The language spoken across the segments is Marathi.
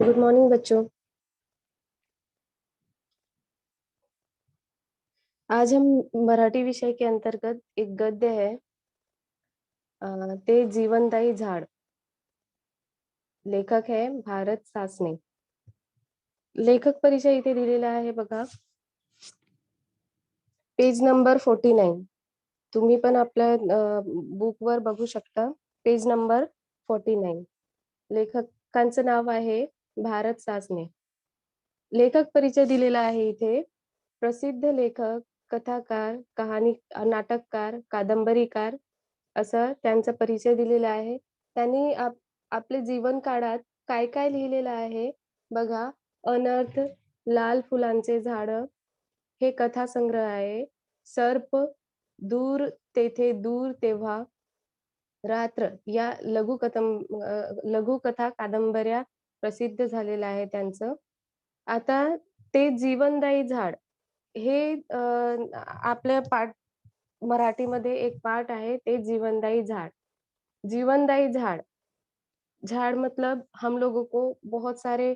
गुड मॉर्निंग बच्चों। आज हम मराठी विषय के अंतर्गत एक गद्य है ते जीवनदायी झाड। लेखक है भारत सासने। लेखक परिचय इथे दिलेला आहे बघा, पेज नंबर 49। तुम्ही पण आपल्या बुकवर बघू शकता, पेज नंबर 49। लेखकांचं नाव आहे भारत सासने। लेखक परिचय दिलेला आहे इथे। प्रसिद्ध लेखक, कथाकार, कहाणी नाटककार, कादंबरीकार असं त्यांचा परिचय दिलेला आहे। त्यांनी आपले जीवन काळात काय काय लिहिलेलं आहे बघा। अनर्थ, लाल फुलांचे झाड हे कथासंग्रह आहे। सर्प, दूर तेथे दूर तेव्हा, रात्र या लघुकथा कादंबऱ्या प्रसिद्ध झालेल्या आहे त्यांचं। आता ते जीवनदायी झाड हे आपल्या मराठीमध्ये एक पाठ आहे, ते जीवनदायी झाड। जीवनदायी झाड़, झाड़ मतलब हम लोगों को बहुत सारे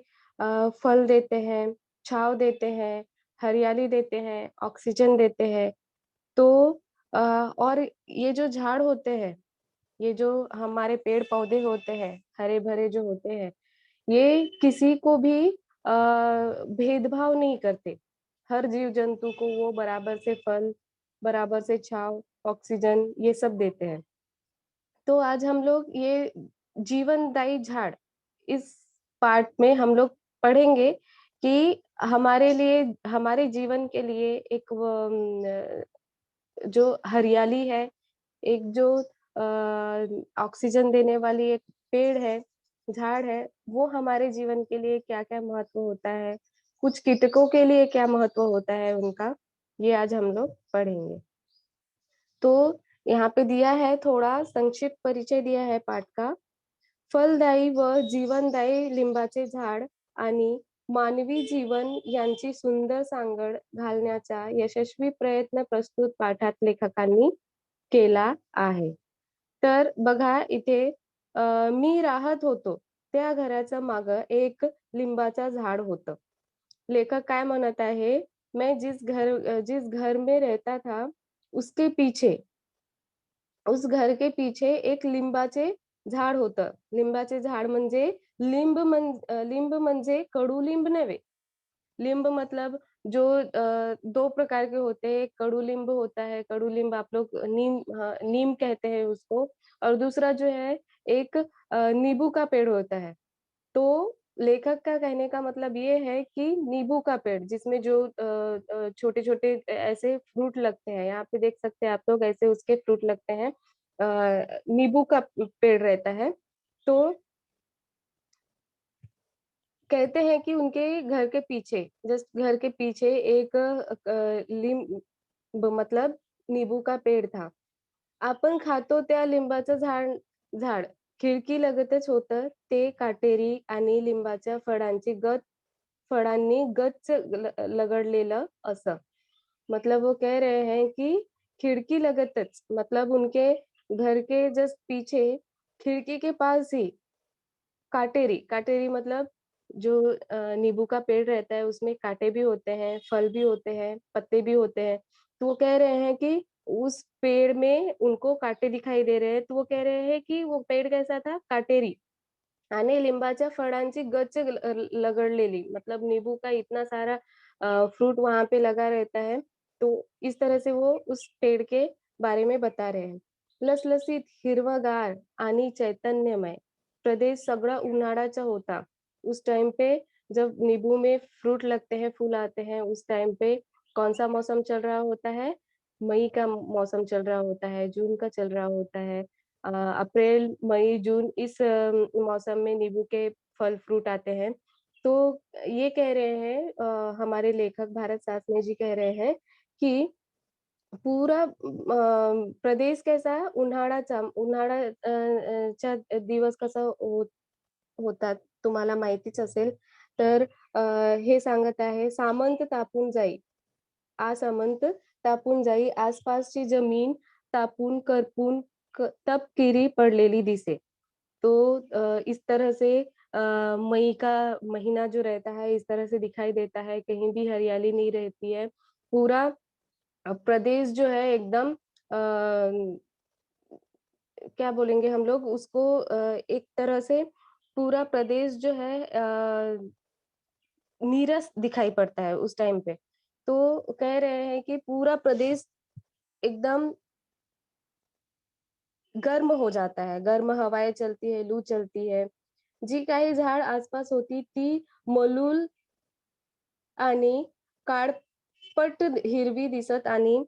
फल देते हैं, छाँव देते हैं, हरियाली देते हैं, ऑक्सीजन देते हैं। तो और ये जो झाड़ होते हैं, ये जो हमारे पेड़ पौधे होते हैं, हरे भरे जो होते हैं, ये किसी को भी भेदभाव नहीं करते। हर जीव जंतु को वो बराबर से फल, बराबर से छाँव, ऑक्सीजन ये सब देते हैं। तो आज हम लोग ये जीवनदायी झाड़, इस पार्ट में हम लोग पढ़ेंगे कि हमारे लिए, हमारे जीवन के लिए एक जो हरियाली है, एक जो ऑक्सीजन देने वाली एक पेड़ है, झाड़ है, वो हमारे जीवन के लिए क्या-क्या महत्व होता है, कुछ कीटकों के लिए क्या महत्व होता है उनका, ये आज हम लोग पढ़ेंगे। तो यहाँ पे दिया है, थोड़ा संक्षिप्त परिचय दिया है पाठ का। फलदायी व जीवनदायी लिंबाचे झाड आणि मानवी जीवन यांची सुंदर सांगड घालण्याचा यशस्वी प्रयत्न प्रस्तुत पाठात लेखकांनी केला आहे। तर बघा इथे मी राहत होतो त्या घराच्या मागं एक लिंबाचं झाड होतं। लेखक काय म्हणत आहे, मैं जिस घर में रहता था उसके पीछे, उस घर के पीछे एक लिंबाचे झाड होतं। लिंबाचे झाड म्हणजे लिंब म्हणजे कडुलिंब नव्हे। लिंब मतलब जो 2 प्रकार के होते हैं। एक कडुलिंब होता है, कडुलिंब आप लोग नीम कहते हैं उसको, और दूसरा जो है एक नींबू का पेड़ होता है। तो लेखक का कहने का मतलब ये है कि नींबू का पेड़ जिसमें जो छोटे-छोटे ऐसे फ्रूट लगते हैं, यहाँ पे देख सकते हैं आप लोग, ऐसे उसके फ्रूट लगते हैं। नींबू का पेड़ रहता है। तो कहते हैं कि उनके घर के पीछे, जस्ट घर के पीछे एक मतलब नींबू का पेड़ था। आपण खातो त्या लिंबाचं झाड खिडकीलगतच होतं ते काटेरी आणि लिंबाच्या फळांनी गच्च लगडलेलं असं। मतलब वो कह रहे हैं कि खिड़की लगतच, मतलब उनके घर के जस्ट पीछे, खिड़की के पास ही काटेरी, काटेरी मतलब जो नींबू का पेड़ रहता है उसमें कांटे भी होते हैं, फल भी होते हैं, पत्ते भी होते हैं। तो वो कह रहे हैं कि उस पेड़ में उनको कांटे दिखाई दे रहे हैं, तो वो कह रहे हैं कि वो पेड़ कैसा था? काटेरी आणि लिंबाच्या फळांची गच्च लगडलेली, मतलब नींबू का इतना सारा फ्रूट वहाँ पे लगा रहता है। तो इस तरह से वो उस पेड़ के बारे में बता रहे हैं। लसलसीत, हिरवागार आणि चैतन्यमय प्रदेश सगळा उन्हाळ्याचा होता। उस टाइम पे जब नींबू में फ्रूट लगते हैं, फूल आते हैं, उस टाइम पे कौन-सा मौसम चल रहा होता है? मई का मौसम चल रहा होता है, जून का चल रहा होता है। अप्रैल, मई, जून इस मौसम में नींबू के फल फ्रूट आते हैं। तो ये कह रहे हैं हमारे लेखक भारत सासने जी कह रहे हैं कि पूरा प्रदेश कैसा है? च्या दिवस कसा होतात तुम्हाला माहितीच असेल। तर अ, हे सांगत आहे, सामंत तापून जाई, आसामंत तापून जाई, आसपासची जमीन तापून करपून तपकिरी पडलेली दिसे। तो इस तरह से मई का महीना जो रहता है इस तरह से दिखाई देता है, कहीं भी हरियाली नहीं रहती है। पूरा प्रदेश जो है एकदम क्या बोलेंगे हम लोग उसको एक तरह से पूरा प्रदेश जो है नीरस दिखाई पड़ता है उस टाइम पे। तो कह रहे हैं कि पूरा प्रदेश एकदम गर्म हो जाता है, गर्म हवाएँ चलती है, लू चलती है. जी काही झाड आसपास होती ती मलूल आणि काळपट हिरवी दिसत आणि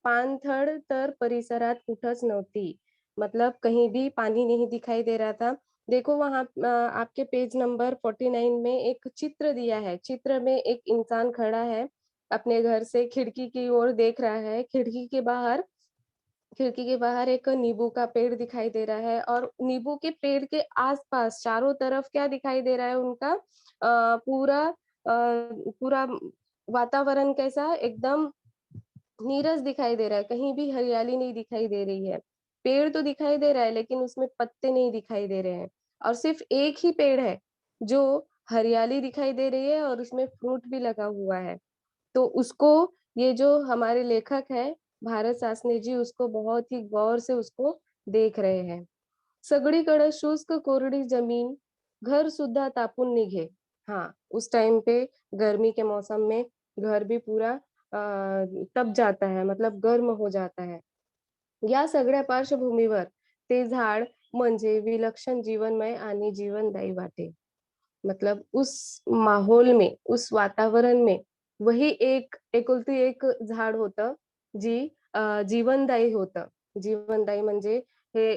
पाणथळ तर परिसरात कुठंच नव्हती. मतलब कहीं भी पानी नहीं दिखाई दे रहा था. देखो वहाँ आपके पेज नंबर 49 में एक चित्र दिया है. चित्र में एक इंसान खड़ा है, अपने घर से खिड़की की ओर देख रहा है. खिड़की के बाहर एक नींबू का पेड़ दिखाई दे रहा है और नींबू के पेड़ के आस-पास चारों तरफ क्या दिखाई दे रहा है उनका पूरा वातावरण कैसा एकदम नीरस दिखाई दे रहा है, कहीं भी हरियाली नहीं दिखाई दे रही है। पेड़ तो दिखाई दे रहा है लेकिन उसमें पत्ते नहीं दिखाई दे रहे हैं और सिर्फ़ एक ही पेड़ है, जो हरियाली दिखाई दे रही है और उसमें फ्रूट भी लगा हुआ है। तो उसको ये जो हमारे लेखक हैं, भारत सासने जी उसको बहुत ही गौर से उसको देख रहे हैं. सगळीकडे शुष्क कोरडी जमीन, घर सुद्धा तापून निघे. हाँ, उस टाइम पे गर्मी के मौसम में घर भी पूरा तप जाता है मतलब गर्म हो जाता है. या सगळ्या पार्श्वभूमीवर ते झाड म्हणजे विलक्षण जीवनमय आणि जीवनदायी वाटे. मतलब उस माहौल में, उस वातावरण में वही एक एकुलती एक झाड होतं, जी जीवनदायी होतं. जीवनदायी म्हणजे हे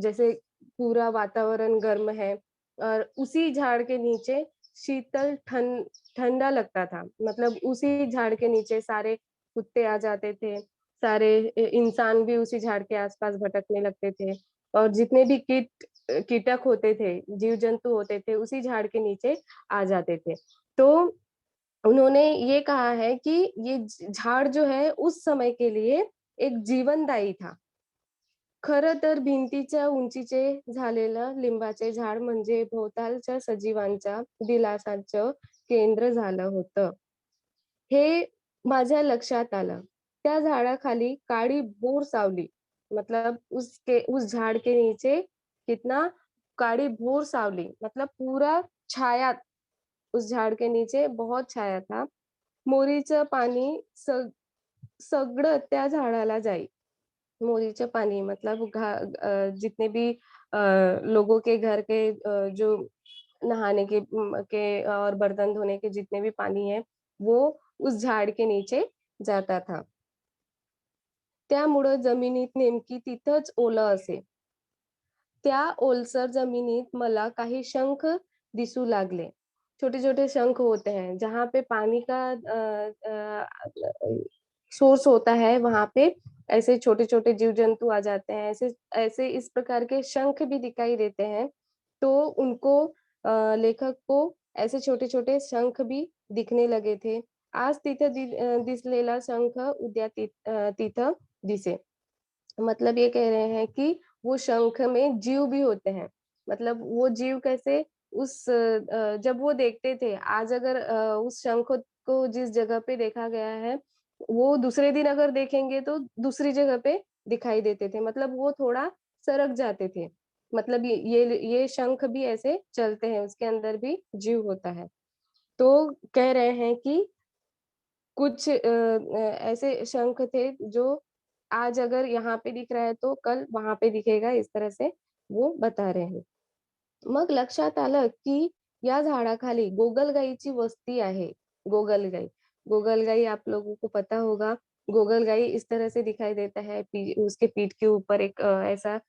जैसे पूरा वातावरण गर्म है और उसी झाड़ के नीचे शीतल ठंडा लगता था। मतलब उसी झाड़ के नीचे सारे कुत्ते आ जाते थे, सारे इंसान भी उसी झाड़ के आस-पास भटकने लगते थे और जितने भी कीटक होते थे, जीव-जंतु होते थे, उसी झाड़ के नीचे आ जाते थे। तो उन्होंने ये कहा है कि ये झाड़ जो है उस समय के लिए एक जीवनदायी था. खरं तर भिंतीच्या उंचीचे झालेलं लिंबाचे झाड म्हणजे भोवतालच्या सजीवांच्या दिलासाचं केंद्र झालं होतं. हे माझ्या लक्षात आलं. त्या झाडाखाली काळीभोर सावली मतलब उस झाड़ के नीचे कितना काळीभोर सावली मतलब पूरा छाया उस झाड़ के नीचे बहुत छाया था. मोरीचं पाणी सगळं त्या झाडाला जाई. मोरीचं पानी मतलब जितने भी लोगों के घर के जो नहाने के और बर्तन धोने के जितने भी पानी है, वो उस झाड़ के नीचे जाता था. त्यामुळं जमिनीत नेमकी तिथंच ओलं असे. त्या ओलसर जमिनीत मला काही शंख दिसू लागले. छोटे-छोटे शंख होते हैं, जहाँ पे पानी का सोर्स होता है, वहाँ पे ऐसे छोटे-छोटे जीव-जंतु आ जाते हैं। ऐसे ऐसे इस प्रकार के शंख भी दिखाई देते हैं। तो उनको लेखक को ऐसे छोटे-छोटे शंख भी दिखने लगे थे. आज तिथं दिसलेला शंख उद्या तिथं दिसे. मतलब ये कह रहे हैं कि वो शंख में जीव भी होते हैं। मतलब वो जीव कैसे जब वो देखते थे, आज अगर उस शंख को जिस जगह पे देखा गया है, वो दूसरे दिन अगर देखेंगे तो दूसरी जगह पे दिखाई देते थे। मतलब वो थोड़ा सरक जाते थे। मतलब ये शंख भी ऐसे चलते हैं, उसके अंदर भी जीव होता है। तो कह रहे हैं कि कुछ ऐसे शंख थे जो आज अगर यहाँ पे दिख रहा है तो कल वहाँ पे दिखेगा इस तरह से वो बता रहे हैं. मग लक्षात आलं की या झाडाखाली गोगलगाईची वस्ती आहे. गोगलगाई. गोगलगाई आप लोगों को पता होगा. गोगलगाई इस तरह से दिखाई देता है उसके पीठ के ऊपर एक ऐसा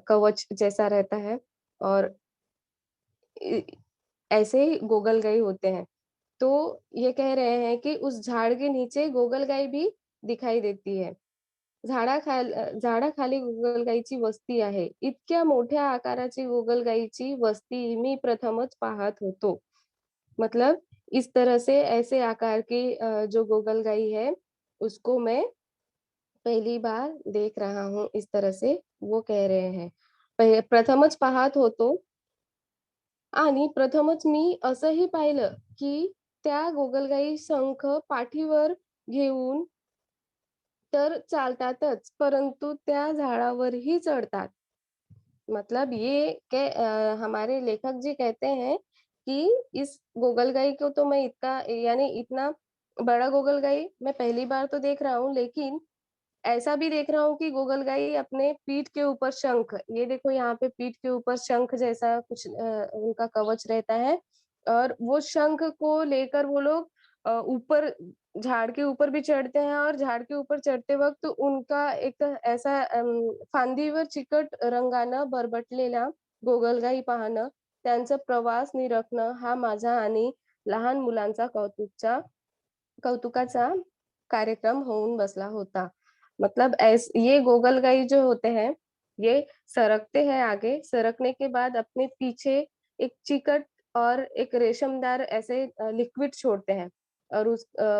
कवच जैसा रहता है और इ ऐसे ही गोगलगाई होते हैं. तो ये कह रहे हैं कि उस झाड़ के नीचे गोगलगाई भी दिखाई देती है. झाडाखाली गोगलगाईची वस्ती आहे. इतक्या मोठ्या आकाराची गोगलगाईची वस्ती मी प्रथमच पाहत होतो. मतलब इस तरह से ऐसे आकार की जो गोगलगाई है, उसको मैं पहली बार देख रहा हूँ, इस तरह से वो कह रहे हैं. प्रथमच पाहत होतो आणि प्रथमच मी असंही पाहिलं, की त्या गोगलगाई शंख पाठीवर घेऊन तर चालतातच, परंतु त्या झाडावरही चढतात. मतलब ये हमारे लेखक जी कहते हैं कि इस गोगलगाई को तो मैं इतना यानी इतना बड़ा गोगलगाई मैं पहली बार तो देख रहा हूँ, लेकिन ऐसा भी देख रहा हूँ कि गोगलगाई अपने पीठ के ऊपर शंख, ये देखो यहाँ पे पीठ के ऊपर शंख जैसा कुछ उनका कवच रहता है और वो शंख को लेकर वो लोग ऊपर झाड़ के ऊपर भी चढ़ते हैं और झाड़ के ऊपर चढ़ते वक़्त उनका एक ऐसा फांदीवर चिकट रंगानं बरबटलेला गोगलगाई पाहणं, त्यांचा प्रवास निरखणं हा माझा आणि लहान मुलांचा कौतुकाचा कार्यक्रम होऊन बसला होता। मतलब ये गोगलगाई जो होते हैं, ये सरकते हैं आगे, सरकने के बाद अपने पीछे एक चिकट और एक रेशमदार ऐसे लिक्विड छोड़ते हैं और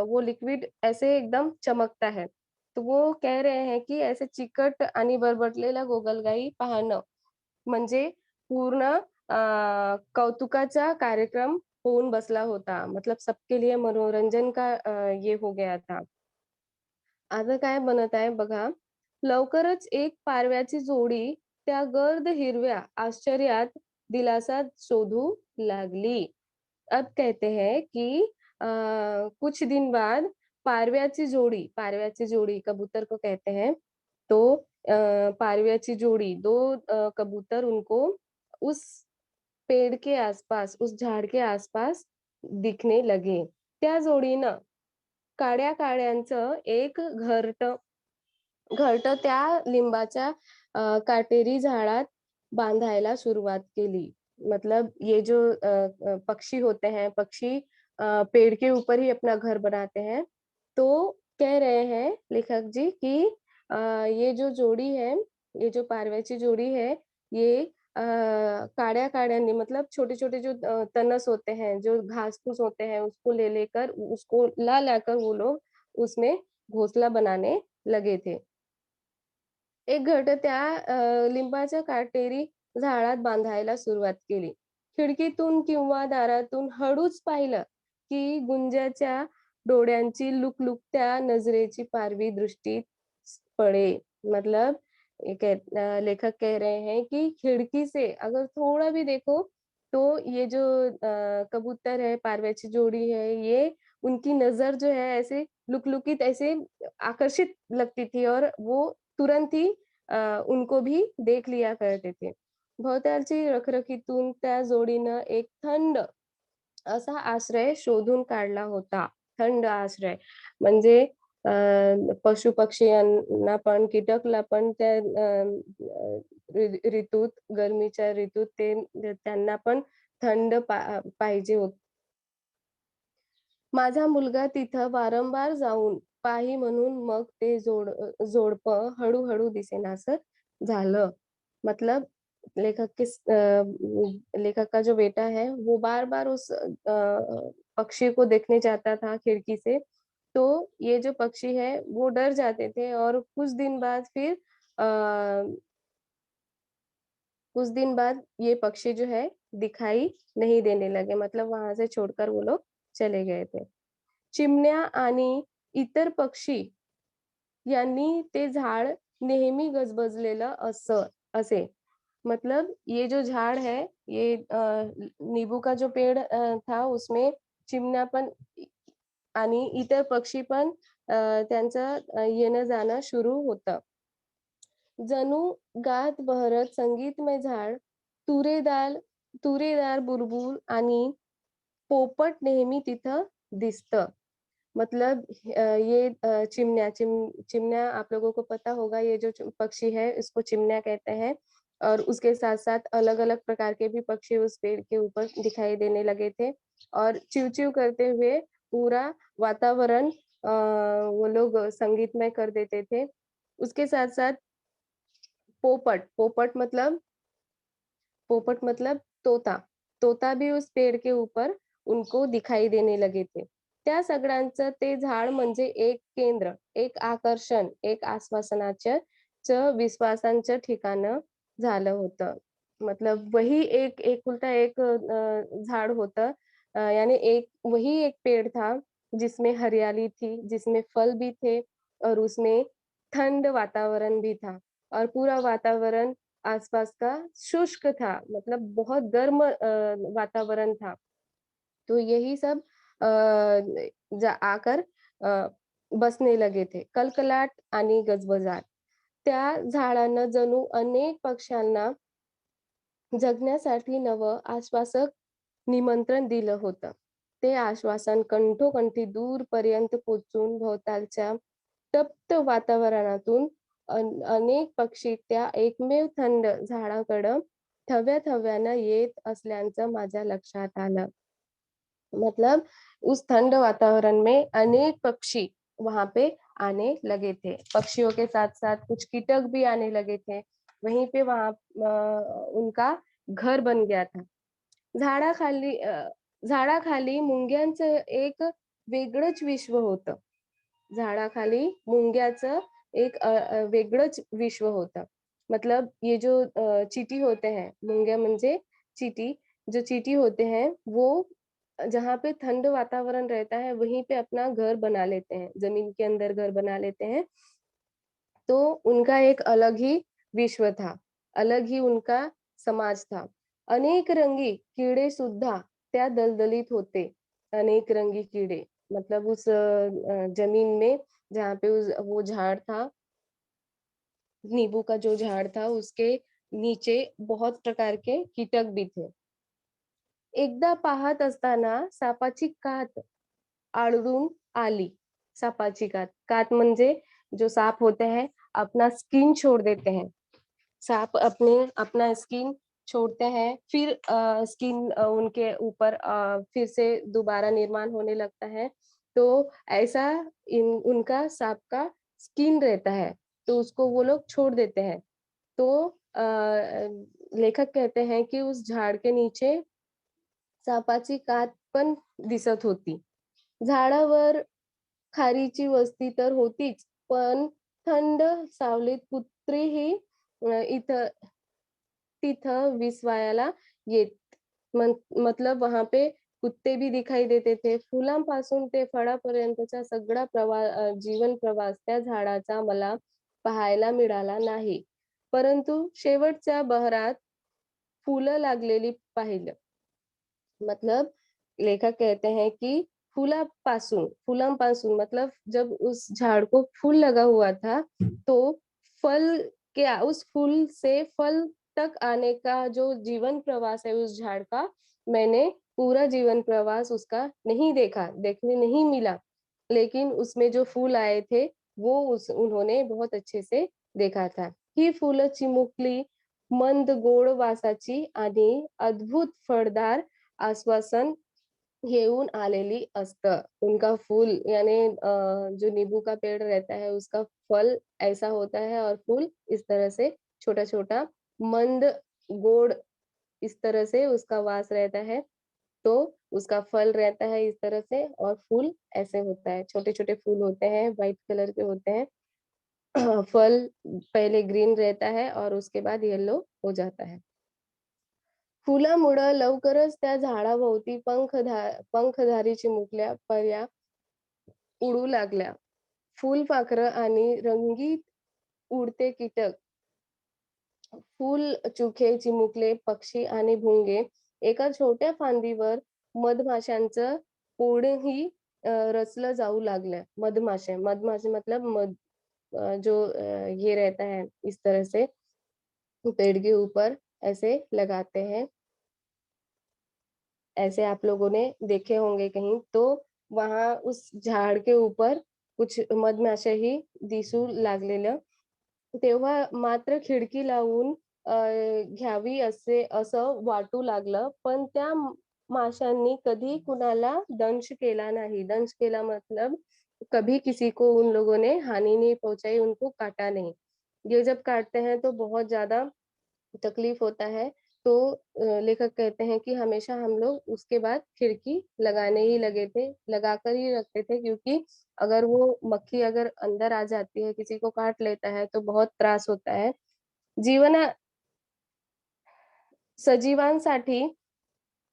वो लिक्विड ऐसे एकदम चमकता है। तो वो कह रहे हैं कि ऐसे चिकट आणि बरबटलेला गोगलगाई पाहणं म्हणजे पूर्ण कौतुकाचा कार्यक्रम होऊन बसला होता. मतलब सबके लिए मनोरंजन का ये हो गया था. आता काय बनत आहे बघा, लवकरच एक पारव्याची जोडी त्या गर्द हिरव्या आश्चर्यात दिलासा शोधू लागली. अब कहते हैं कि अ, कुछ दिन बाद पारव्याची जोड़ी कबूतर को कहते हैं। तो पारव्याची जोड़ी 2 कबूतर उनको उस पेड़ के आसपास, उस झाड के आसपास दिखने लगे. त्या जोडीनं काड्या-काड्यांचं एक घरटं घरटं त्या लिंबाच्या काटेरी झाडात बांधायला सुरुवात केली. मतलब ये जो पक्षी होते हैं, पक्षी पेड़ के ऊपर ही अपना घर बनाते हैं। तो कह रहे हैं लेखक जी कि अ, ये जो जोड़ी है, ये जो पारव्याची जोड़ी है, ये काड्या-काड्यांनी मतलब छोटे-छोटे जो तनस होते हैं, जो घास-फूस होते हैं, उसको ले लेकर उसको ला-लाकर वो लोग उसमें घोंसला बनाने लगे थे. एक घरटं त्या लिंबाच्या काटेरी झाडात बांधायला सुरुवात केली. खिडकीतून किंवा दारातून हळूच पाहिलं, की गुंजाच्या डोळ्यांची लुकलुकत्या नजरेची पारवी दृष्टी पड़े. मतलब लेखक कह रहे हैं कि खिड़की से अगर थोड़ा भी देखो, तो ये जो कबूतर है, पारव्याची जोड़ी है, ये उनकी नज़र जो है ऐसे लुक-लुकित ऐसे आकर्षित लगती थी और वो तुरंत ही उनको भी देख लिया करते थे. भोवतालची रखरखीतून त्या जोडीनं एक थंड असा आश्रय शोधून काढला होता. थंड आश्रय म्हणजे पशु-पक्षीयांना पण, कीटकला पण त्या ऋतूत, गरमीच्या ऋतूत त्यांना पण थंड पाहिजे होतं. माझा मुलगा तिथं वारंवार जाऊन पाही म्हणून मग ते जोडपं हळू-हळू दिसेनासं झालं. मतलब लेखक का जो बेटा है, वो बार-बार उस पक्षी को देखने जाता था खिड़की से, तो ये जो पक्षी है, वो डर जाते थे और अ, कुछ दिन बाद ये पक्षी जो है, दिखाई नहीं देने लगे, मतलब वहाँ से छोड़कर वो लोग चले गए थे. चिमण्या आणि इतर पक्षी यांनी ते झाड नेहमी गजबजलेलं असे. मतलब ये जो झाड़ है, ये नींबू का जो पेड़ था उसमें चिमण्या पण आणि इतर पक्षी पण त्यांचं येणं-जाणं सुरू होतं. जणू गात बहरत संगीतमय झाड, तुरेदार तुरेदार बुलबुल आणि पोपट नेहमी तिथं दिसतं. मतलब चिमनिया आप लोगों को पता होगा ये जो पक्षी है इसको चिमनिया कहते हैं और उसके साथ-साथ अलग-अलग प्रकार के भी पक्षी उस पेड़ के ऊपर दिखाई देने लगे थे और चिव-चिव करते हुए पूरा वातावरण वो लोग संगीतमय कर देते थे। उसके साथ-साथ पोपट, पोपट मतलब तोता। तोता भी उस पेड़ के ऊपर उनको दिखाई देने लगे थे. त्या सगळ्यांचं ते झाड म्हणजे एक केंद्र, एक आकर्षण, एक आश्वासनाचं विश्वासाचं ठिकाणं झालं होतं. मतलब वही एक एकुलता एक झाड होतं यानी एक वही एक पेड़ था जिसमें हरियाली थी, जिसमें फल भी थे और उसमें ठंड वातावरण भी था और पूरा वातावरण आसपास का शुष्क था, मतलब बहुत गर्म वातावरण था। तो यही सब आकर अ, बसने लगे थे. कलकलाट आणि गजबजाट. त्या झाडानं जणू अनेक पक्ष्यांना जगण्यासाठी नवं आश्वासक निमंत्रण दिलं होतं. ते आश्वासन कंठोकंठी दूरपर्यंत पोहोचून भोवतालच्या तप्त वातावरणातून अनेक पक्षी त्या एकमेव थंड झाडाकडं थव्या-थव्यानं येत असल्याचं माझ्या लक्षात आलं. मतलब उस ठंड वातावरण में अनेक पक्षी वहाँ पे आने लगे थे। पक्षियों के साथ-साथ कुछ कीटक भी आने लगे थे। वहीं पे वहाँ उनका घर बन गया था। झाडाखाली झाडाखाली मुंग्यांचं एक वेगळंच विश्व होतं. झाडाखाली मुंग्याचं एक वेगळंच विश्व होतं. मतलब ये जो चींटी होते हैं, मुंग्या म्हणजे चींटी, जो चींटी होते हैं वो जहाँ पे ठंड वातावरण रहता है, वहीं पे अपना घर बना लेते हैं, ज़मीन के अंदर घर बना लेते हैं। तो उनका एक अलग ही विश्व था, अलग ही उनका समाज था। अनेक रंगी कीड़े सुद्धा त्या दलदलीत होते, अनेक रंगी कीड़े। मतलब उस ज़मीन में जहाँ पे उस वो झाड़ था, नींबू का जो झाड़ था, उसके नीचे बहुत प्रकार के कीटक भी थे। एकदा पाहत असताना सापाची कात आढळून आली. सापाची कात. कात म्हणजे जो साँप होते हैं, अपना स्किन छोड़ देते हैं। साँप अपना स्किन छोड़ते हैं, फिर स्किन उनके ऊपर फिर से दोबारा निर्माण होने लगता है। तो ऐसा इन उनका साँप का स्किन रहता है, तो उसको वो लोग छोड़ देते हैं। तो लेखक कहते हैं कि उस झाड़ के नीचे सापाची कात पण दिसत होती. झाडावर खारीची वस्ती तर होतीच, पण थंड सावलीत कुत्रीही इथं तिथं विसवायला येत. मतलब वहाँ पे कुत्ते भी दिखाई देते थे. फुलांपासून ते फळापर्यंतचा सगळा जीवन प्रवास त्या झाडाचा मला पाहायला मिळाला नाही. परंतु शेवटच्या बहरात फुलं लागलेली पाहिलं. मतलब लेखक कहते हैं कि फूलांपासून मतलब जब उस झाड़ को फूल लगा हुआ था, तो फल उस फूल से फल तक आने का जो जीवन प्रवास है उस झाड़ का, मैंने पूरा जीवन प्रवास उसका नहीं देखा, देखने नहीं मिला। लेकिन उसमें जो फूल आए थे, वो उस उन्होंने बहुत अच्छे से देखा था। ही फुलं चिमुकली, मंद गोड वासाची आणि अद्भुत फळदार आश्वासन घेऊन आलेली असतं. उनका फूल यानी जो नींबू का पेड़ रहता है उसका फल ऐसा होता है और फूल इस तरह से छोटा-छोटा मंद गोड़ इस तरह से उसका वास रहता है। तो उसका फल रहता है इस तरह से और फूल ऐसे होता है। छोटे-छोटे फूल होते हैं, व्हाइट कलर के होते हैं। फल पहले ग्रीन रहता है और उसके बाद येलो हो जाता है। फुलामुळं लवकरच त्या झाडाभोवती पंखधारी चिमुकल्या पऱ्या उडू लागल्या. फुलपाखरं आणि रंगीत उडते कीटक, फुलचुखे, चिमुकले, पक्षी आणि भुंगे एका छोट्या फांदीवर मधमाशांचं पोळही रचलं जाऊ लागलं. मधमाशे मतलब जो ये रहता है इस तरह से पेड़ के ऊपर ऐसे लगाते हैं। ऐसे आप लोगों ने देखे होंगे कहीं, तो वहाँ उस झाड के ऊपर कुछ मधमाशाही दिसू लागलेलं. तेव्हा मात्र खिडकी लावून घ्यावी असं वाटू लागलं. पण त्या माशांनी कधी कुणाला दंश केला नाही. दंश केला मतलब कभी किसी को उन लोगों ने हानि नहीं पहुँचाई, उनको काटा नहीं. ये जब काटते हैं तो बहुत ज़्यादा तकलीफ होता है, तो लेखक कहते हैं कि हमेशा हम लोग उसके बाद खिड़की लगाने ही लगे थे, लगाकर ही रखते थे क्योंकि अगर वो मक्खी अगर अंदर आ जाती है, किसी को काट लेता है तो बहुत त्रास होता है। जीवना सजीवांसाठी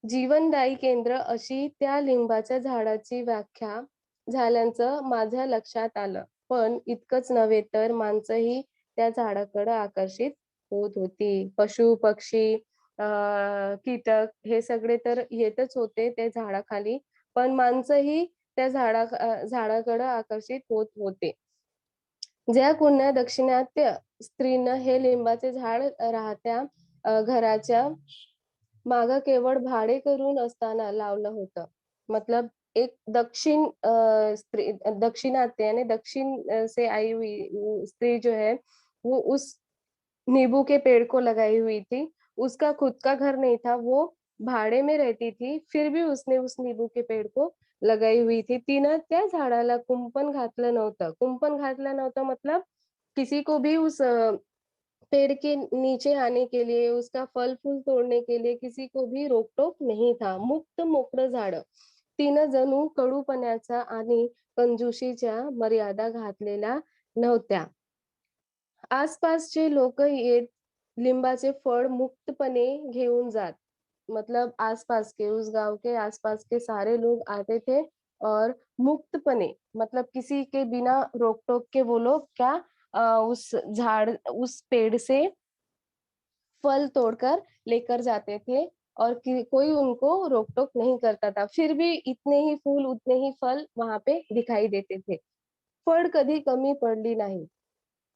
जीवनदायी केंद्र अशी त्या लिंबाच्या झाडाची व्याख्या झाल्याचं माझ्या लक्षात आलं. पण इतकंच नव्हे तर माणसंही त्या झाडाकडं आकर्षित होत होती. पशु-पक्षी, कीटक हे सगळे तर येतच होते त्या झाडाखाली. पण माणसंही त्या झाडाकडं आकर्षित होत होते. ज्या कुण्या दाक्षिणात्य स्त्रीनं हे लिंबाचे झाड राहत्या घराच्या मागं केवळ भाडे करून असताना लावलं होतं. मतलब एक स्त्री दक्षिणात्य यानी दक्षिण से आई हुई स्त्री जो है, वो उस नींबू के पेड़ को लगाई हुई थी। उसका खुद का घर नहीं था, वो भाड़े में रहती थी, फिर भी उसने उस नींबू के पेड़ को लगाई हुई थी। तिनं त्या झाडाला कुंपण घातलं नव्हतं. कुंपण घातलं नव्हतं मतलब किसी को भी उस पेड़ के नीचे आने के लिए, उसका फल-फूल तोडने के लिए किसी को भी रोक-टोक नहीं था. मुक्त मोकळं झाडं. तिनं जणू कडूपणाच्या आणि कंजूसीच्या मर्यादा घातलेल्या नव्हत्या. आसपासचे लोक येत लिंबाचे फळ मुक्तपणे घेऊन जात. मतलब आसपास के उस गाँव के आसपास के सारे लोग आते थे और मुक्तपणे मतलब किसी के बिना रोक-टोक के वो लोग उस पेड़ से फल तोड़कर लेकर जाते थे और कोई उनको रोक-टोक नहीं करता था. फिर भी इतने ही फूल, उतने ही फल वहाँ पे दिखाई देते थे. फळ कधी कमी पडली नाही.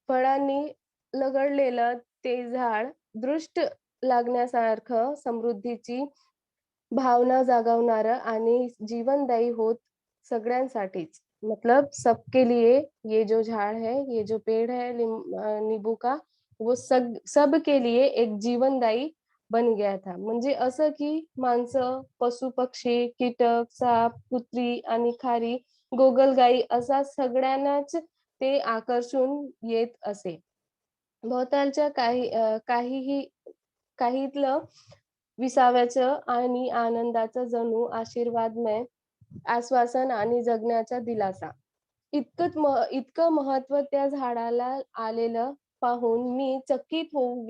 फळांनी लगडलेलं ते झाड दृष्ट लागण्यासारखं समृद्धीची भावना जागवणारं आणि जीवनदायी होत सगळ्यांसाठीच. मतलब सबके लिए ये जो झाड़ है, ये जो पेड़ है नींबू का, वो सबके लिए एक जीवनदायी बन गया था. म्हणजे असं की माणसं, पशु-पक्षी, कीटक, साप, कुत्री आणि खारी, गोगलगाई असा सगळ्यांनाच ते आकर्षून येत असे. भोवतालच्या काहीतलं विसाव्याचं आणि आनंदाचं जणू आशीर्वादमय आश्वासन आणि जगण्याचा दिलासा. इतकं महत्त्व त्या झाडाला आलेलं पाहून मी चकित होऊन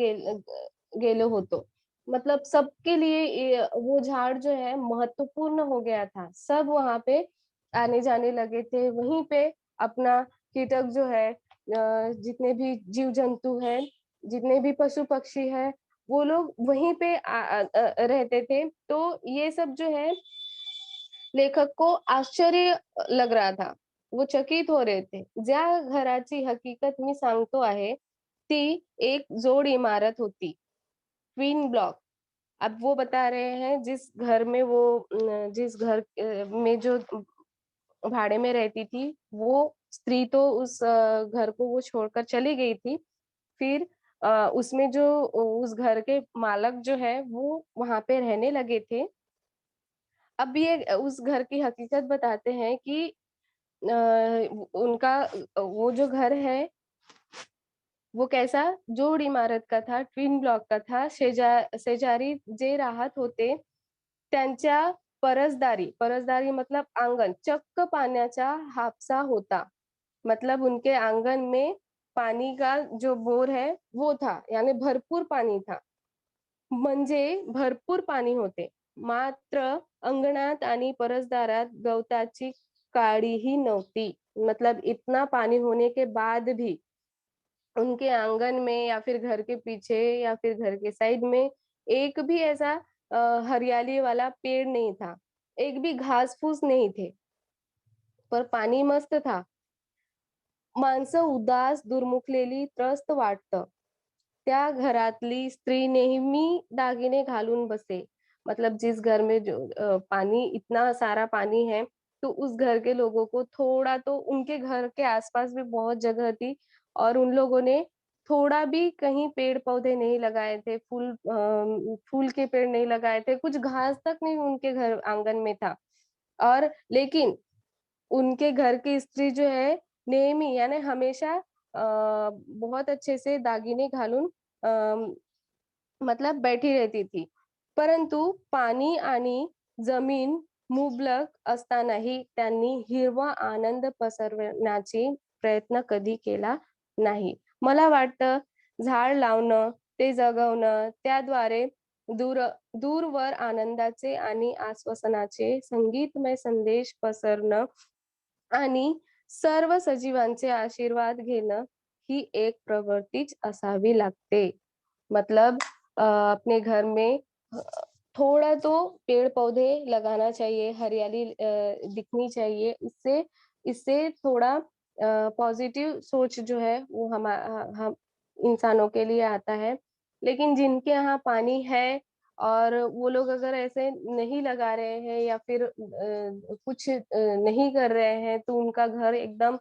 गेलो होतो. मतलब सबके लिए वो झाड़ जो है महत्वपूर्ण हो गया था. सब वहाँ पे आने-जाने लगे थे. वहीं पे अपना कीटक जो है जितने भी जीव-जंतु हैं, जितने भी पशु-पक्षी हैं, वो लोग वहीं पे रहते थे. तो ये सब जो है लेखक को आश्चर्य लग रहा था. वो चकित हो रहे थे. ज्या घराची हकीकत मी सांगतो आहे, ती एक जोड इमारत होती. Twin block. अब वो बता रहे हैं जिस घर में जो भाड़े में रहती थी, वो स्त्री तो उस घर को वो छोड़कर चली गई थी। फिर उसमें जो उस घर के मालक जो है, वो वहाँ पे रहने लगे थे। अब ये उस घर की हकीकत बताते हैं कि उनका वो जो घर है, वो कैसा जोड़ इमारत का था, ट्विन ब्लॉक का था. शेजारी जे राहत होते, त्यांच्या परसदारी मतलब आंगन चक्क पाण्याचा हापसा होता. मतलब उनके आंगन में पानी का जो बोर है, वो था. यानी भरपूर पाणी था. म्हणजे भरपूर पाणी होते. मात्र अंगणात आणि परसदारात गवताची काडीही नव्हती. मतलब इतना पानी होने के बाद भी उनके आंगन में या फिर घर के पीछे या फिर घर के साइड में एक भी ऐसा हरियाली वाला पेड़ नहीं था. एक भी घास-फूस नहीं थे. पर पाणी मस्त था. माणसं उदास, दुर्मुखलेली त्रस्त वाटतं. त्या घरातली स्त्री नेहमी दागिने घालून बसे. मतलब जिस घर में जो पानी इतना सारा पानी है, तो उस घर के लोगों को थोड़ा तो उनके घर के आस-पास भी बहुत जगह थी और उन लोगों ने थोड़ा भी कहीं पेड़-पौधे नहीं लगाए थे, फूल के पेड़ नहीं लगाए थे, कुछ घास तक नहीं उनके घर आंगन में था। और लेकिन उनके घर की स्त्री जो है नेहमी यानी हमेशा बहुत अच्छे से दागिने घालून मतलब बैठी रहती थी. परंतु पाणी आणि जमीन मुबलक असतानाही त्यांनी हिरवा आनंद पसरवण्याची प्रयत्न कधी केला नाही. मला वाटतं झाड लावणं, ते जगवणं, त्याद्वारे दूर दूरवर आनंदाचे आणि आश्वासनाचे संगीतमय संदेश पसरणं आणि सर्व सजीवांचे आशीर्वाद घेणं ही एक प्रवृत्तीच असावी लागते. मतलब अपने घर में थोड़ा तो पेड़-पौधे लगाना चाहिए, हरियाली दिखनी चाहिए। इससे इससे थोड़ा पॉज़िटिव सोच जो है वो हम इंसानों के लिए आता है। लेकिन जिनके यहाँ पानी है और वो लोग अगर ऐसे नहीं लगा रहे हैं या फिर कुछ नहीं कर रहे हैं, तो उनका घर एकदम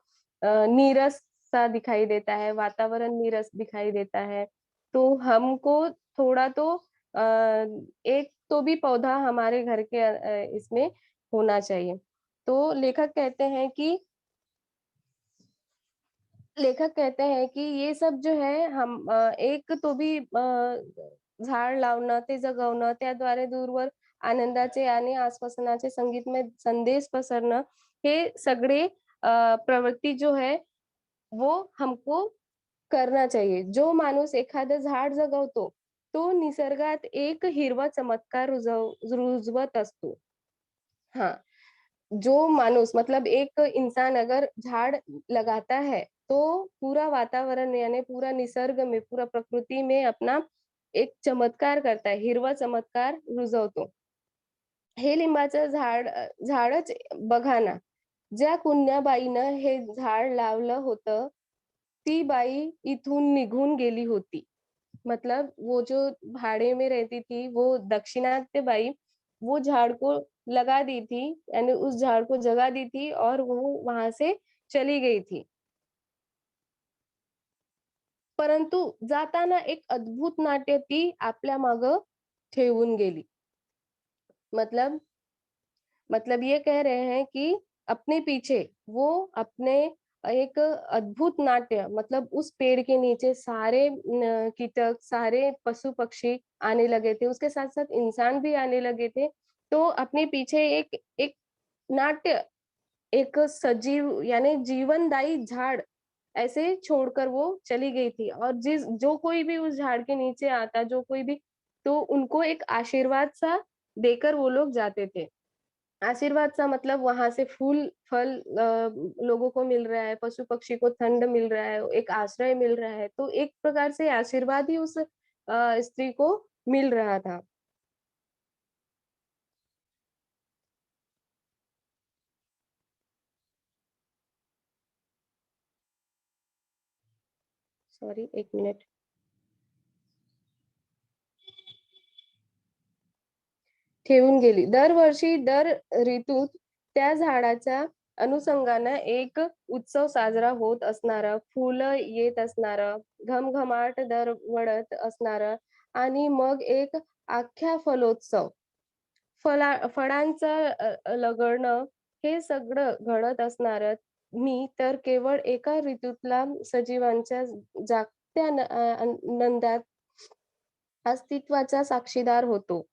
नीरस-सा दिखाई देता है, वातावरण नीरस दिखाई देता है। तो हमको थोड़ा तो एक तो भी पौधा हमारे घर के इसमें होना चाहिए। तो लेखक कहते हैं कि ये सब जो है एक तो भी झाड लावणं, ते जगवणं, त्याद्वारे दूरवर आनंदाचे आणि आश्वासनाचे संगीतमय संदेश पसरणं, हे सगळे प्रवृत्ती जो है, वो हमको करना चाहिए. जो माणूस एखादं झाड जगवतो, तो निसर्गात एक हिरवा चमत्कार रुजवत असतो. हां. जो मानुस मतलब एक इंसान अगर झाड़ लगाता है, तो पूरा वातावरण यानी पूरा निसर्ग में, पूरा प्रकृति में अपना एक चमत्कार करता है, हिरवा चमत्कार रुजवतो. हे लिंबाचं झाडच बघा ना, ज्या कुंण्याबाईनं हे झाड लावलं होतं, ती बाई इथून निघून गेली होती. मतलब वो जो भाड़े में रहती थी, वो दक्षिणात्य बाई, वो झाड़ को लगा दी थी, यानी उस झाड़ को जगह दी थी और वो वहाँ से चली गई थी. परंतु जाताना एक अद्भुत नाट्य ती आपल्या मागं ठेवून गेली. मतलब मतलब ये कह रहे हैं कि अपने पीछे वो अपने एक अद्भुत नाट्य मतलब उस पेड़ के नीचे सारे कीटक, सारे पशु-पक्षी आने लगे थे, उसके साथ-साथ इंसान भी आने लगे थे। तो अपने पीछे एक एक नाट्य, एक सजीव यानी जीवनदायी झाड़ ऐसे छोड़कर वो चली गई थी और जिस जो कोई भी उस झाड़ के नीचे आता, जो कोई भी तो उनको एक आशीर्वाद-सा देकर वो लोग जाते थे। आशीर्वाद सा मतलब वहाँ से फूल-फल लोगों को मिल रहा है, पशु-पक्षी को ठंड मिल रहा है, एक आश्रय मिल रहा है, तो एक प्रकार से आशीर्वाद ही उस स्त्री को मिल रहा था। Sorry 1 minute. ठेवून गेली. दरवर्षी दर ऋतूत त्या झाडाच्या अनुषंगानं एक उत्सव साजरा होत असणारं, फुलं येत असणारं, घमघमाट दरवळत असणारं आणि मग एक अख्खा फलोत्सव. फळांचं लगडणं हे सगळं घडत असणारं मी तर केवळ एका ऋतूतला सजीवांच्या जागत्या आनंदात अस्तित्वाचा साक्षीदार होतो.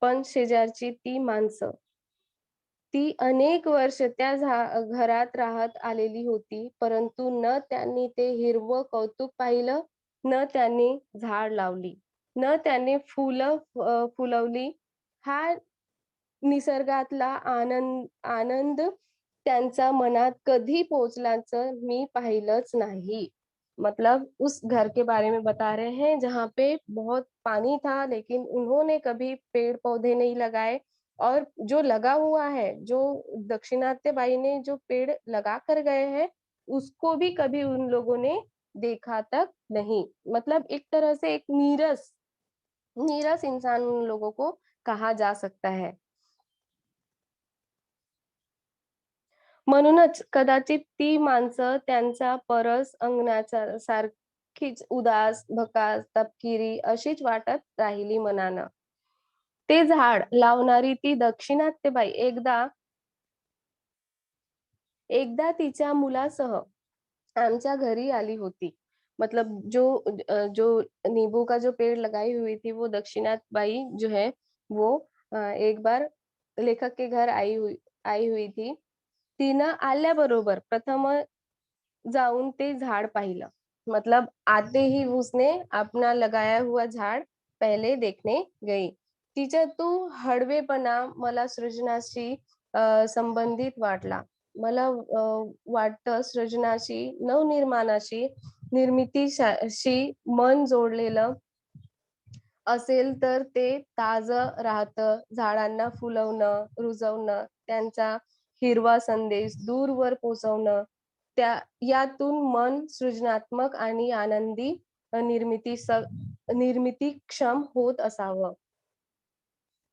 पण शेजारची ती माणसं, ती अनेक वर्ष त्या घरात राहत आलेली होती, परंतु न त्यांनी ते हिरवं कौतुक पाहिलं, न त्यांनी झाड लावली, न त्यांनी फुलं फुलवली. हा निसर्गातला आनंद त्यांच्या मनात कधी पोहोचल्याचं मी पाहिलंच नाही. मतलब उस घर के बारे में बता रहे हैं जहाँ पे बहुत पानी था लेकिन उन्होंने कभी पेड़-पौधे नहीं लगाए और जो लगा हुआ है, जो दक्षिणात्य बाई ने जो पेड़ लगा कर गए हैं, उसको भी कभी उन लोगों ने देखा तक नहीं। मतलब एक तरह से एक नीरस नीरस इंसान उन लोगों को कहा जा सकता है। म्हणूनच कदाचित ती माणसं त्यांच्या परस अंगणाच्या सारखीच उदास, भकास, तपकिरी अशीच वाटत राहिली मनानं. ते झाड लावणारी ती दाक्षिणात्य बाई एकदा एकदा तिच्या मुलासह आमच्या घरी आली होती। मतलब जो नींबू का जो पेड़ लगाई हुई थी वो दक्षिणात बाई जो है वो एक बार लेखक के घर आई हुई थी। तिनं आल्याबरोबर प्रथम जाऊन ते झाड पाहिलं. मतलब आते ही उसने अपना लगाया हुआ झाड़ पहिले देखणे गई. तिच्या तो हळवेपणा मला सृजनाशी संबंधित वाटला. मला वाटतं सृजनाशी, नवनिर्माणाशी, निर्मितीशी मन जोडलेलं असेल तर ते ताजं राहतं. झाडांना फुलवणं, रुजवणं, त्यांचा हिरवा संदेश दूरवर पोहोचवणं, त्या यातून मन सृजनात्मक आणि आनंदी निर्मितीक्षम होत असावं.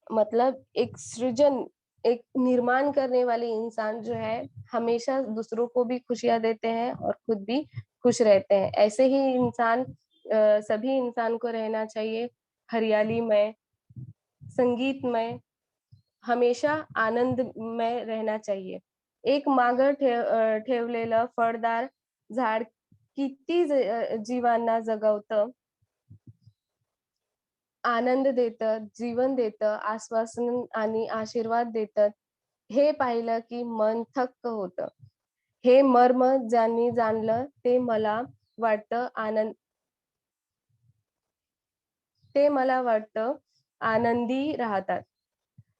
मतलब एक सृजन, एक निर्माण करने वाले इंसान जो है, हमेशा दूसरों को भी खुशियाँ देते हैं और खुद भी खुश रहते हैं। ऐसे ही इंसान सभी इंसान को रहना चाहिए, हरियालीमय, संगीतमय, हमेशा आनंदमय रहना चाहिए. एक मागं ठेवलेलं फळदार झाड किती जीवांना जगवतं, आनंद देतं, जीवन देतं, आश्वासन आणि आशीर्वाद देतं. हे पाहिलं की मन थक्क होतं. हे मर्म ज्यांनी जाणलं वाटतं आनंद ते मला वाटतं आनंदी राहतात.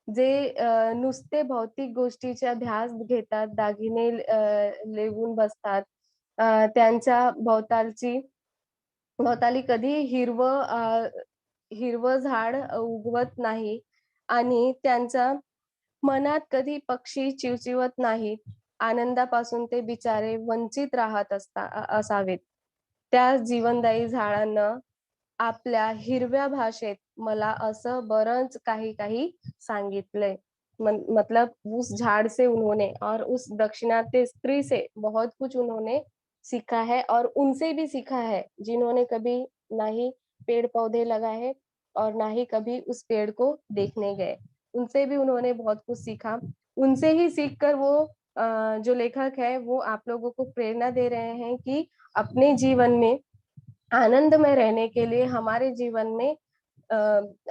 जे नुसते भौतिक गोष्टीचा ध्यास घेतात, दागिने लेवून बसतात. त्यांच्या भोवताली कधी हिरवं झाड उगवत नाही आणि त्यांच्या मनात कधी पक्षी चिवचिवत नाहीत. आनंदापासून ते बिचारे वंचित राहत असावेत. त्या जीवनदायी झाडांना आपल्या हिरव्या भाषेत मला असं बरंच काही सांगितलंय. मतलब उस झाड़ से उन्होंने और उस दक्षिणात्य स्त्री से बहुत कुछ उन्होंने सीखा है और उनसे भी सीखा है, जिन्होंने कभी ना ही पेड़-पौधे लगाए हैं और ना ही कभी उस पेड़ को देखने गए। उनसे भी उन्होंने बहुत कुछ सीखा। उनसे ही सीख कर वो जो लेखक है वो आप लोगों को प्रेरणा दे रहे हैं कि अपने जीवन में आनंद में रहने के लिए हमारे जीवन में अ,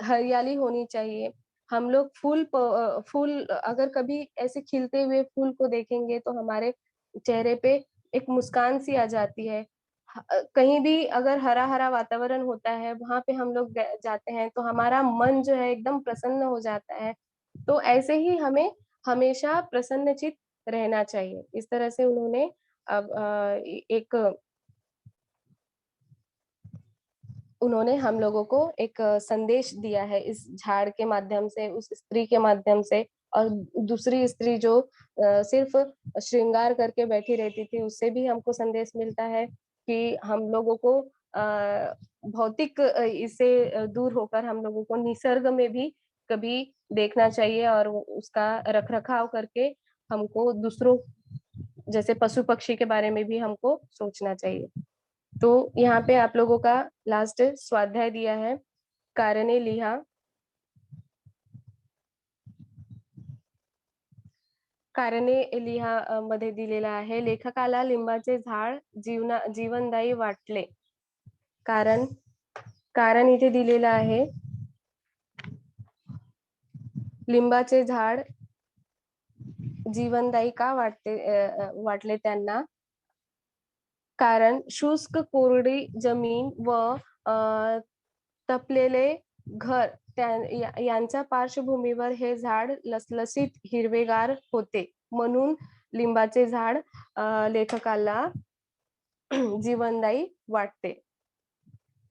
हरियाली होनी चाहिए। हम लोग फूल अगर कभी ऐसे खिलते हुए फूल को देखेंगे तो हमारे चेहरे पे एक मुस्कान सी आ जाती है। कहीं भी अगर हरा-हरा वातावरण होता है, वहाँ पे हम लोग जाते हैं तो हमारा मन जो है एकदम प्रसन्न हो जाता है। तो ऐसे ही हमें हमेशा प्रसन्नचित्त रहना चाहिए। इस तरह से उन्होंने एक उन्होंने हम लोगों को एक संदेश दिया है इस झाड़ के माध्यम से, उस स्त्री के माध्यम से और दूसरी स्त्री जो सिर्फ़ श्रृंगार करके बैठी रहती थी, उससे भी हमको संदेश मिलता है कि हम लोगों को भौतिक इससे दूर होकर हम लोगों को निसर्ग में भी कभी देखना चाहिए और उसका रख-रखाव करके हमको दूसरों जैसे पशु-पक्षी के बारे में भी हमको सोचना चाहिए। तो यहाँ पे आप लोगों का लास्ट स्वाध्याय दिया है, कारणे लिहा. कारणे लिहा मध्ये दिलेलं आहे, लेखकाला लिंबाचे झाड जीवनदायी वाटले. कारण कारण इथे दिलेलं आहे, लिंबाचे झाड जीवनदायी का वाटले त्यांना? कारण शुष्क कोरडी जमीन व अ, तपलेले घर यांच्या पार्श्वभूमीवर हे झाड लसलसीत हिरवेगार होते. म्हणून लिंबाचे झाड लेखकाला जीवनदायी वाटते.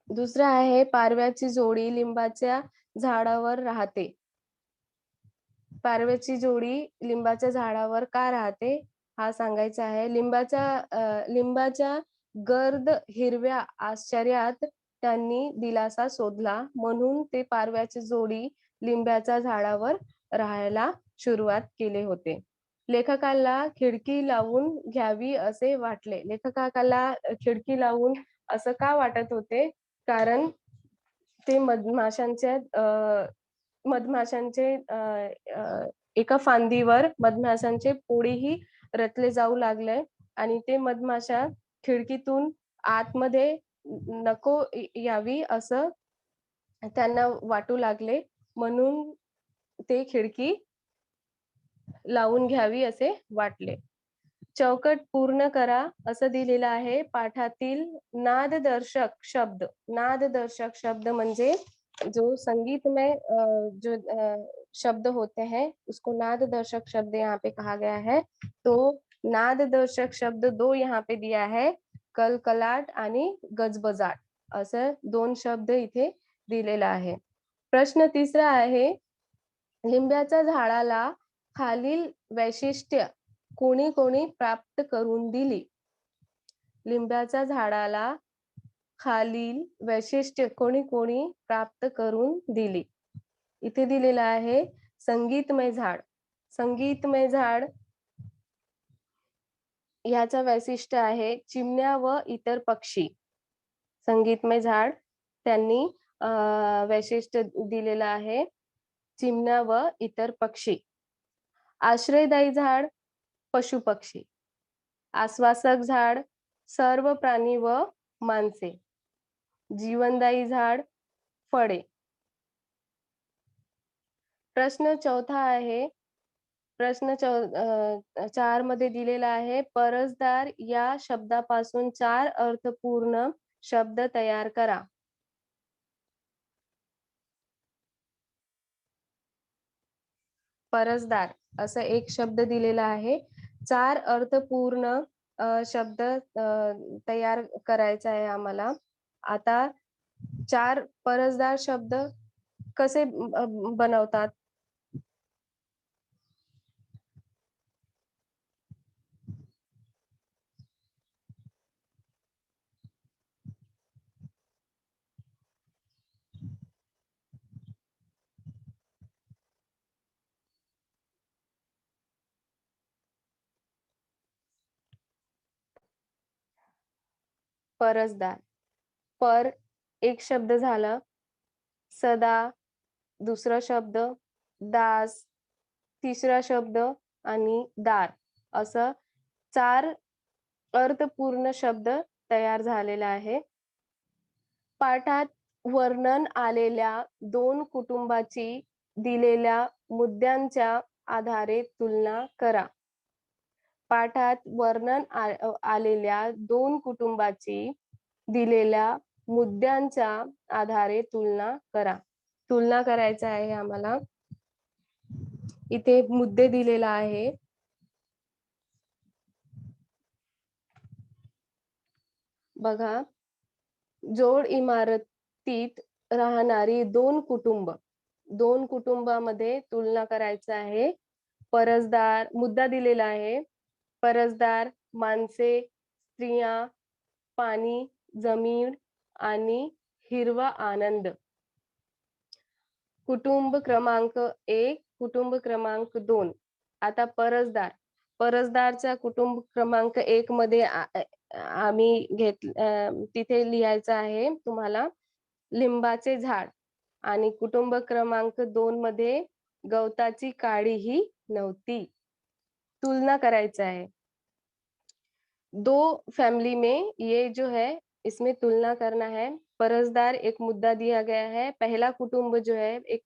दुसरं आहे पारव्याची जोडी लिंबाच्या झाडावर राहते. पारव्याची जोडी लिंबाच्या झाडावर का राहते? हा सांगायचा आहे. लिंबाच्या गर्द हिरव्या आश्चर्यात त्यांनी दिलासा शोधला. म्हणून ते पारव्याची जोडी लिंबाच्या झाडावर राहायला सुरुवात केले होते. लेखकाला खिडकी लावून घ्यावी असे वाटले. लेखकाला खिडकी लावून असं का वाटत होते? कारण ते मधमाशांचे एका फांदीवर मधमाशांचे पोळीही रचले जाऊ लागले आणि ते मधमाशा खिडकीतून आतमध्ये नको यावी असं त्यांना वाटू लागले. म्हणून ते खिडकी लावून घ्यावी असे वाटले. चौकट पूर्ण करा असं दिलेलं आहे पाठातील नाददर्शक शब्द. नाददर्शक शब्द म्हणजे जो संगीत में जो शब्द होते हैं उसको नाद दर्शक शब्द यहाँ पे कहा गया है। तो नाद दर्शक शब्द 2 यहाँ पे दिया है, कलकलाट आणि गजबजाट असं 2 शब्द इथे दिलेला आहे. प्रश्न तिसरा आहे, लिंबाच्या झाडाला खालील वैशिष्ट्य कोणी कोणी प्राप्त करून दिली? लिंबाच्या झाडाला खालील वैशिष्ट्य कोणी कोणी प्राप्त करून दिली? इथे दिलेलं आहे संगीतमय झाड. संगीतमय झाड ह्याचं वैशिष्ट्य आहे चिमण्या व इतर पक्षी. संगीतमय झाड त्यांनी वैशिष्ट्य दिलेलं आहे चिमण्या व इतर पक्षी. आश्रयदायी झाड पशुपक्षी. आश्वासक झाड सर्व प्राणी व माणसे. जीवनदायी झाड फळे. प्रश्न चौथा आहे. प्रश्न 4 मध्ये दिलेला आहे, परसदार या शब्दापासून 4 अर्थपूर्ण शब्द तयार करा. परसदार असं एक शब्द दिलेला आहे. 4 अर्थपूर्ण शब्द तयार करायचा आहे आम्हाला. आता 4 परसदार शब्द कसे बनवतात? परसदार. पर एक शब्द झाला, सदा दुसरा शब्द, दास तिसरा शब्द आणि दार असं 4 अर्थपूर्ण शब्द तयार झालेला आहे. पाठात वर्णन आलेल्या 2 कुटुंबाची दिलेल्या मुद्द्यांच्या आधारे तुलना करा. पाठात वर्णन आलेल्या 2 कुटुंबाची दिलेल्या मुद्द्यांच्या आधारे तुलना करा. तुलना करायचं आहे आम्हाला. इथे मुद्दे दिलेला आहे. बघा, जोड इमारतीत राहणारी 2 कुटुंब. 2 कुटुंबामध्ये तुलना करायचं आहे. परसदार मुद्दा दिलेला आहे. परसदार, माणसे, स्त्रिया, पाणी, जमीन आणि हिरवा आनंद. कुटुंब क्रमांक 1, कुटुंब क्रमांक 2. आता परसदार. परसदारचा कुटुंब क्रमांक 1 मध्ये आम्ही तिथे लिहायचं आहे तुम्हाला लिंबाचे झाड आणि कुटुंब क्रमांक 2 मध्ये गवताची काडीही नव्हती. तुलना करायचा है. 2 फैमिली में ये जो है इसमें तुलना करना है. परसदार एक मुद्दा दिया गया है. पहला कुटुंब जो है एक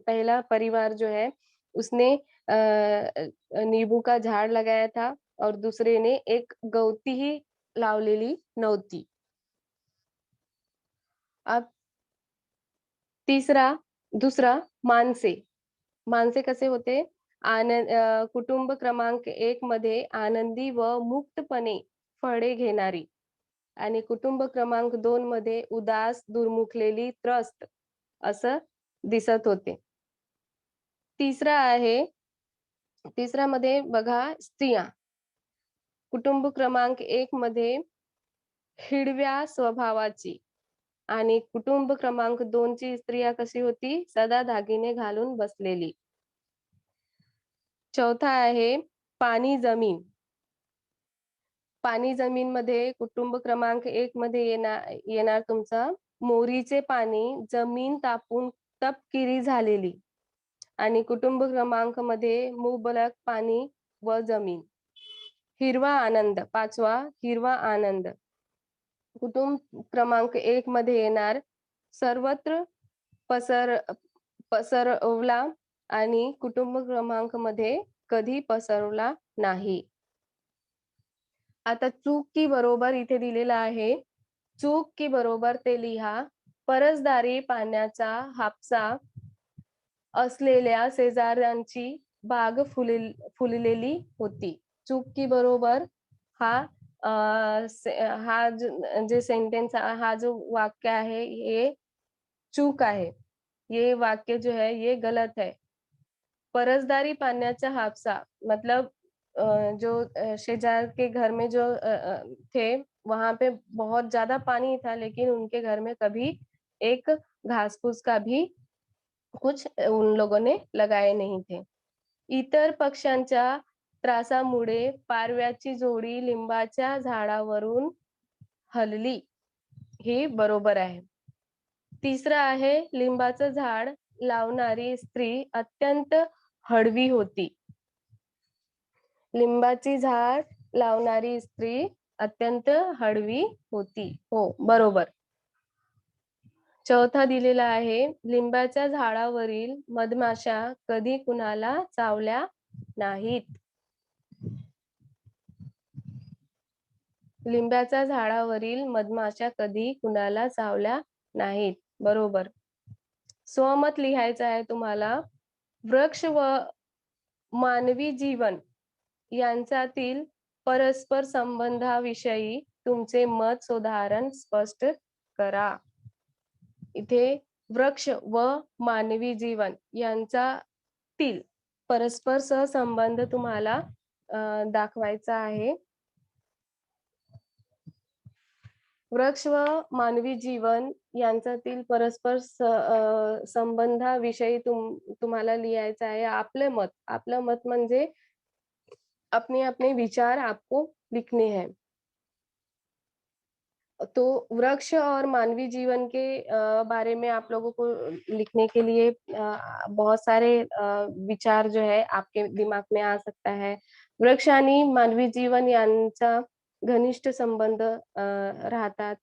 पहला परिवार जो है उसने नींबू का झाड लगाया था और दूसरे ने एक गवती ही लावलेली नव्हती. अब दुसरा माणसे. माणसे कसे होते? कुटुंब क्रमांक 1 मध्ये आनंदी व मुक्तपणे फळे घेणारी आणि कुटुंब क्रमांक 2 मध्ये उदास, दुर्मुखलेली, त्रस्त असं दिसत होते. तिसरा मध्ये बघा स्त्रिया. कुटुंब क्रमांक 1 मध्ये हिडव्या स्वभावाची आणि कुटुंब क्रमांक 2 ची स्त्रिया कशी होती? सदा दागिने घालून बसलेली. चौथा आहे पाणी जमीन. पाणी जमीन मध्ये कुटुंब क्रमांक 1 मध्ये येणार तुमचा मोरीचे पाणी, जमीन तापून तपकिरी झालेली आणि कुटुंब क्रमांक मध्ये मुबलक पाणी व जमीन. हिरवा आनंद. 5वा हिरवा आनंद. कुटुंब क्रमांक 1 मध्ये येणार सर्वत्र पसरवला आणि कुटुंब क्रमांक मध्ये कधी पसरवला नाही. आता चूक की बरोबर इथे दिलेला आहे. चूक की बरोबर ते लिहा. परसदारी पाण्याचा हापसा असलेल्या शेजाऱ्यांची बाग फुललेली होती. चूक की बरोबर? हा जे सेंटेंस हा जो वाक्य है ये चूक आहे. ये वाक्य जो है ये गलत है. परसदारी पाण्याचा हापसा मतलब जो शेजार के घर में जो थे वहां पे बहुत ज्यादा पानी था लेकिन उनके घर में कभी एक घास फूस का भी कुछ उन लोगों ने लगाए नहीं थे. इतर पक्ष्यांच्या त्रासामुळे पारव्याची जोडी लिंबाच्या झाडावरून हलली. हे बरोबर आहे. तिसरं आहे लिंबाचं झाड लावणारी स्त्री अत्यंत हळवी होती. लिंबाची झाड लावणारी स्त्री अत्यंत हळवी होती. हो, बरोबर. चौथा दिलेला आहे लिंबाच्या झाडावरील मधमाशा कधी कुणाला चावल्या नाहीत. लिंबाच्या झाडावरील मधमाशा कधी कुणाला चावल्या नाहीत. बरोबर. स्वमत लिहायचं आहे तुम्हाला. वृक्ष व मानवी जीवन यांच्यातील परस्पर संबंधाविषयी तुमचे मत सुधारण स्पष्ट करा. इथे वृक्ष व मानवी जीवन यांच्यातील परस्पर सहसंबंध तुम्हाला दाखवायचा आहे. वृक्ष व मानवी जीवन यांच्यातील परस्पर संबंधाविषयी तुम्हाला लिहायचं आहे आपलं मत म्हणजे अपने अपने विचार आपको लिखने हैं. तो वृक्ष और मानवी जीवन के बारे में आप लोगों को लिखने के लिए बहुत सारे विचार जो है आपके दिमाग में आ सकता है. वृक्ष आणि मानवी जीवन यांचा घनिष्ठ संबंध राहतात.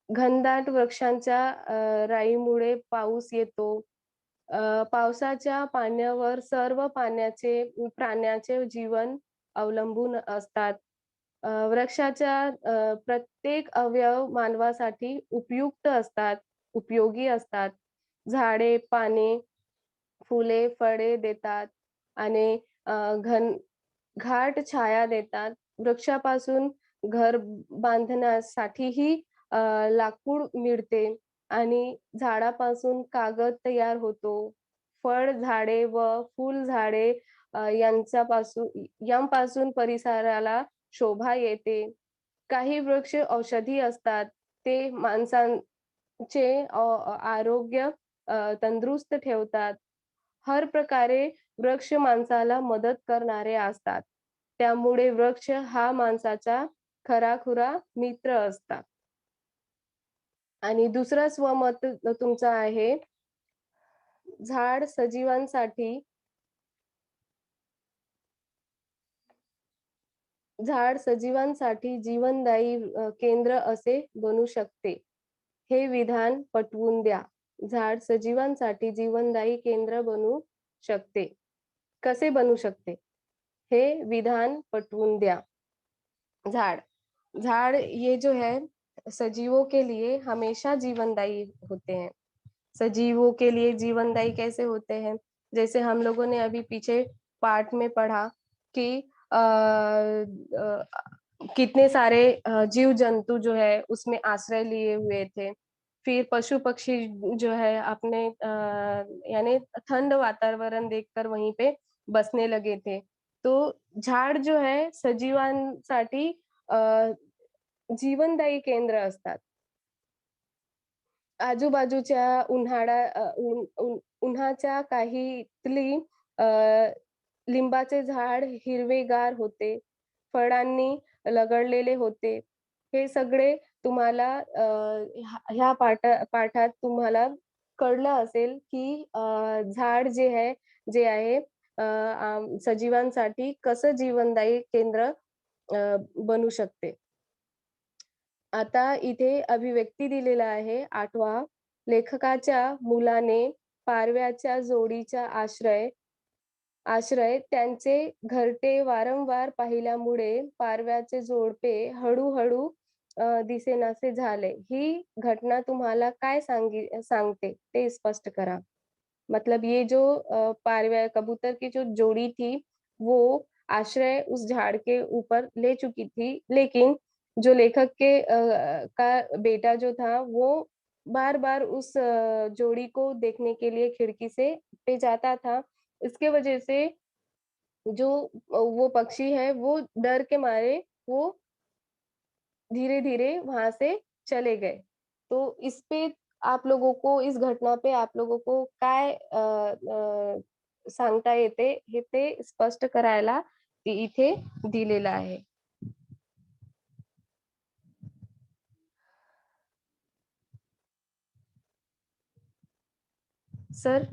घनदाट वृक्षांच्या राईमुळे पाऊस येतो. पावसाच्या पाण्यावर सर्व प्राण्याचे जीवन अवलंबून असतात. वृक्षाच्या प्रत्येक अवयव मानवासाठी उपयोगी असतात. झाडे, पाने, फुले, फळे देतात आणि घाट छाया देतात. वृक्षापासून घर बांधण्यासाठीही लाकूड मिळते आणि झाडापासून कागद तयार होतो. फळ झाडे व फूल झाडे यांपासून परिसराला शोभा येते. काही वृक्ष औषधी असतात. ते माणसांचे आरोग्य तंदुरुस्त ठेवतात. हर प्रकारे वृक्ष माणसाला मदत करणारे असतात. त्यामुळे वृक्ष हा माणसाचा खराखुरा मित्र असतात. आणि दुसरं स्वमत तुमचं आहे झाड सजीवांसाठी जीवनदायी केंद्र असे बनू शकते. हे विधान पटवून द्या. झाड सजीवांसाठी जीवनदायी केंद्र बनू शकते. कसे बनू शकते? हे विधान पटवून द्या. झाड़ ये जो है सजीवों के लिए हमेशा जीवनदायी होते हैं. सजीवों के लिए जीवनदायी कैसे होते हैं? जैसे हम लोगों ने अभी पीछे पाठ में पढ़ा कि कितने सारे जीव जंतु जो है उसमें आश्रय लिए हुए थे. फिर पशु पक्षी जो है अपने यानी ठंड वातावरण देखकर वहीं पे बसने लगे थे. तो झाड जो है सजीवांसाठी जीवनदायी केंद्र असतात. आजूबाजूच्या उन्हाच्या काहीतली लिंबाचे झाड हिरवेगार होते. फळांनी लगडलेले होते. हे सगळे तुम्हाला ह्या पाठात तुम्हाला कळलं असेल की झाड जे आहे सजीवांसाठी कसं जीवनदायी केंद्र बनू शकते. आता इथे अभिव्यक्ती दिलेला आहे 8वा. लेखकाच्या मुलाने पारव्याच्या जोडीचा आश्रय त्यांचे घरटे वारंवार पाहिल्यामुळे पारव्याचे जोडपे हळूहळू दिसेनासे झाले. ही घटना तुम्हाला काय सांगते ते स्पष्ट करा. मतलब ये जो पारिवा कबूतर की जो जोड़ी थी, वो आश्रय उस झाड़ के ऊपर ले चुकी थी, लेकिन जो लेखक के का बेटा जो था, वो बार-बार उस जोड़ी को देखने के लिए खिड़की से पे जाता था। इसके वजह से जो वो पक्षी है, वो डर के मारे वो धीरे-धीरे वहाँ से चले गए। तो इस पे आप लोगों को इस घटना पे आप लोगों को काय सांगता येते, हे ते स्पष्ट करायला इथे दिलेलं आहे. सर